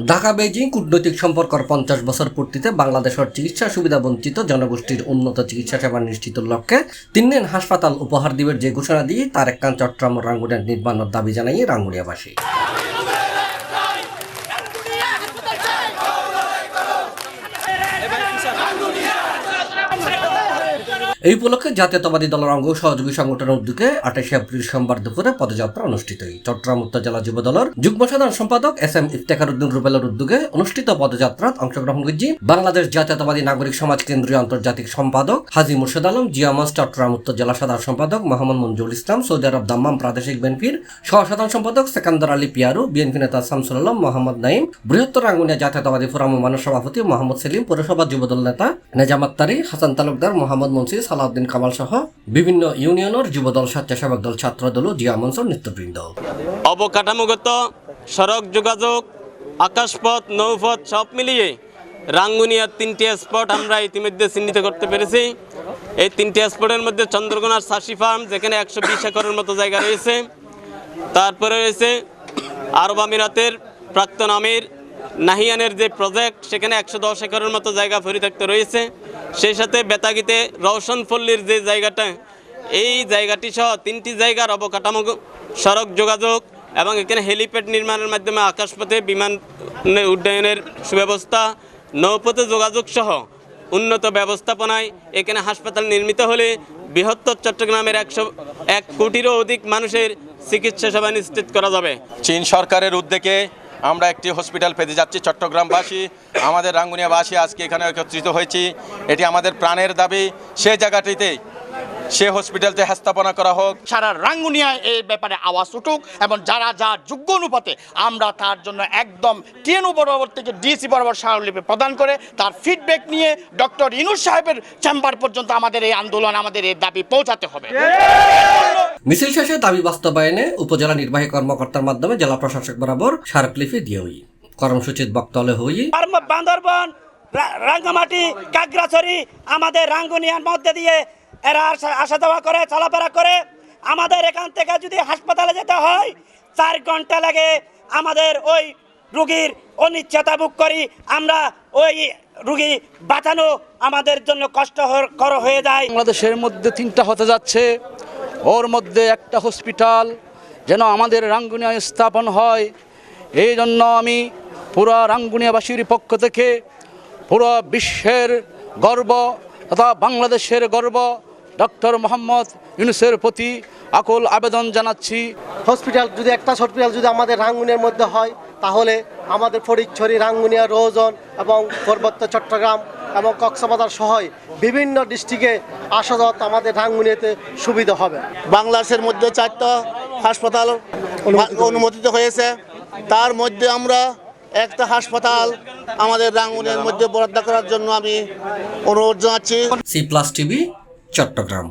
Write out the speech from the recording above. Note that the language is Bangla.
ঢাকা বেইজিং কূটনৈতিক সম্পর্কের 50 বছর পূর্তিতে বাংলাদেশের চিকিৎসা সুবিধা বঞ্চিত জনগোষ্ঠীর উন্নত চিকিৎসা সেবা নিশ্চিতের লক্ষ্যে 3 দিন হাসপাতাল উপহার দিবের যে ঘোষণা দিয়ে তার একখান চট্টগ্রাম রাঙ্গুনিয়ার নির্মাণের দাবি জানাই রাঙ্গুনিয়াবাসী। এই উপলক্ষে জাতীয়তাবাদী দলের অঙ্গ সহযোগী সংগঠনের উদ্যোগে 28 এপ্রিল সোমবার দুপুরে পদযাত্রা অনুষ্ঠিত হয়। চট্টগ্রাম উত্তর জেলা যুব দলের যুগ্ম সাধারণ সম্পাদক SM ইফতেখার উদ্দিন রুবেলের উদ্যোগে অনুষ্ঠিত পদযাত্রাত অংশগ্রহণ করছি বাংলাদেশ জাতীয়তাবাদী নাগরিক সমাজ কেন্দ্রীয় আন্তর্জাতিক সম্পাদক হাজী মুর্শেদ আলম, জিয়ামঞ্চ চট্টগ্রাম উত্তর জেলা সাধারণ সম্পাদক মোহাম্মদ মঞ্জুরুল ইসলাম, সৌদি আরব দাম্মাম প্রাদেশিক বিএনপির সহ সাধারণ সম্পাদক সেকান্দর আলী পিয়ারু, বিএনপি নেতা শামসুল আলম, মোহাম্মদ নাইম, বৃহত্তর রাঙ্গুনিয়া জাতীয়তাবাদী ফোরাম ও মানব সভাপতি মোহাম্মদ সেলিম, পৌরসভা যুবদল নেতা নেজামাত তারি, হাসান তালুকদার, মোহাম্মদ মুন্সি, সালাউদ্দিন কামাল সহ বিভিন্ন ইউনিয়নের যুবদল, স্বেচ্ছাসেবক দল, ছাত্র দল ও জিয়ামঞ্চের নেতৃবৃন্দ। অবকাঠামোগত সড়ক যোগাযোগ, আকাশপথ, নৌপথ সব মিলিয়ে রাঙ্গুনিয়ার 3টি স্পট আমরা ইতিমধ্যে চিহ্নিত করতে পেরেছি। এই 3টি স্পটের মধ্যে চন্দ্রকোনার সাশি ফার্ম, যেখানে 120 একরের মতো জায়গা রয়েছে। তারপরে রয়েছে আরব আমিরাতের প্রাক্তন আমির নাহিয়ানের যে প্রজেক্ট, সেখানে 110 একরের মতো জায়গা পরিত্যক্ত রয়েছে। সেই সাথে বেতাগিতে রওশনপল্লীর যে জায়গাটা, এই জায়গাটি সহ 3টি জায়গার অবকাঠামো সড়ক যোগাযোগ এবং এখানে হেলিপ্যাড নির্মাণের মাধ্যমে আকাশপথে বিমান উড্ডয়নের সুব্যবস্থা, নৌপথে যোগাযোগ সহ উন্নত ব্যবস্থাপনায় এখানে হাসপাতাল নির্মিত হলে বৃহত্তর চট্টগ্রামের 101 কোটিরও অধিক মানুষের চিকিৎসা সেবা নিশ্চিত করা যাবে। চীন সরকারের উদ্যোগে আমরা একটি হসপিটাল পেতে যাচ্ছি। চট্টগ্রামবাসী, আমাদের রাঙ্গুনিয়াবাসী আজকে এখানে একত্রিত হয়েছি। এটি আমাদের প্রাণের দাবি। সেই জায়গাটিতে সে হসপিটালতে স্থাপনা করা হোক। সারা রাঙ্গুনিয়ায় এই ব্যাপারে আওয়াজ উঠুক এবং যারা যা যোগ্য অনুপাতে আমরা তার জন্য একদম টিএনও বরাবর থেকে ডিসি বরাবর স্মারকলিপি প্রদান করে তার ফিডব্যাক নিয়ে ডক্টর ইনুস সাহেবের চেম্বার পর্যন্ত আমাদের এই আন্দোলন, আমাদের এই দাবি পৌঁছাতে হবে। মিছিল শেষে দাবি বাস্তবায়নে উপজেলা নির্বাহী কর্মকর্তার মাধ্যমে জেলা প্রশাসক বরাবর স্মারকলিপি দিয়ে হই কর্মসূচির বক্তব্য হই বান্দরবন, রাঙ্গামাটি, কাগড়াছড়ি আমাদের রাঙ্গুনিয়ার মধ্যে দিয়ে এরা আসা যাওয়া করে, চলাফেরা করে। আমাদের এখান থেকে যদি হাসপাতালে যেতে হয় 4 ঘন্টা লাগে। আমাদের ওই রুগীর অনিশ্চয়তা ভোগ করি আমরা, ওই রুগী বাঁচানো আমাদের জন্য কষ্টকর হয়ে যায়। বাংলাদেশের মধ্যে 3টা হতে যাচ্ছে, ওর মধ্যে একটা হসপিটাল যেন আমাদের রাঙ্গুনিয়ায় স্থাপন হয়। এই জন্য আমি পুরো রাঙ্গুনিয়াবাসীর পক্ষ থেকে পুরো বিশ্বের গর্ব তথা বাংলাদেশের গর্ব ডক্টর মোহাম্মদ ইউনূসের প্রতি আকুল আবেদন জানাচ্ছি। হসপিটাল যদি একটা হসপিটাল যদি আমাদের রাঙ্গুনিয়ার মধ্যে হয়, তাহলে আমাদের ফটিকছড়ি, রাঙ্গুনিয়া, রৌজন এবং পার্বত্য চট্টগ্রাম এবং কক্সবাজার সহ বিভিন্ন ডিস্ট্রিক্টে আসা যাওয়া আমাদের রাঙ্গুনিয়াতে সুবিধা হবে। বাংলাদেশের মধ্যে 4টা হাসপাতাল অনুমোদিত হয়েছে, তার মধ্যে আমরা একটা হাসপাতাল আমাদের রাঙ্গুনিয়ার মধ্যে বরাদ্দ করার জন্য আমি অনুরোধ জানাচ্ছি। C+ TV Chittagong.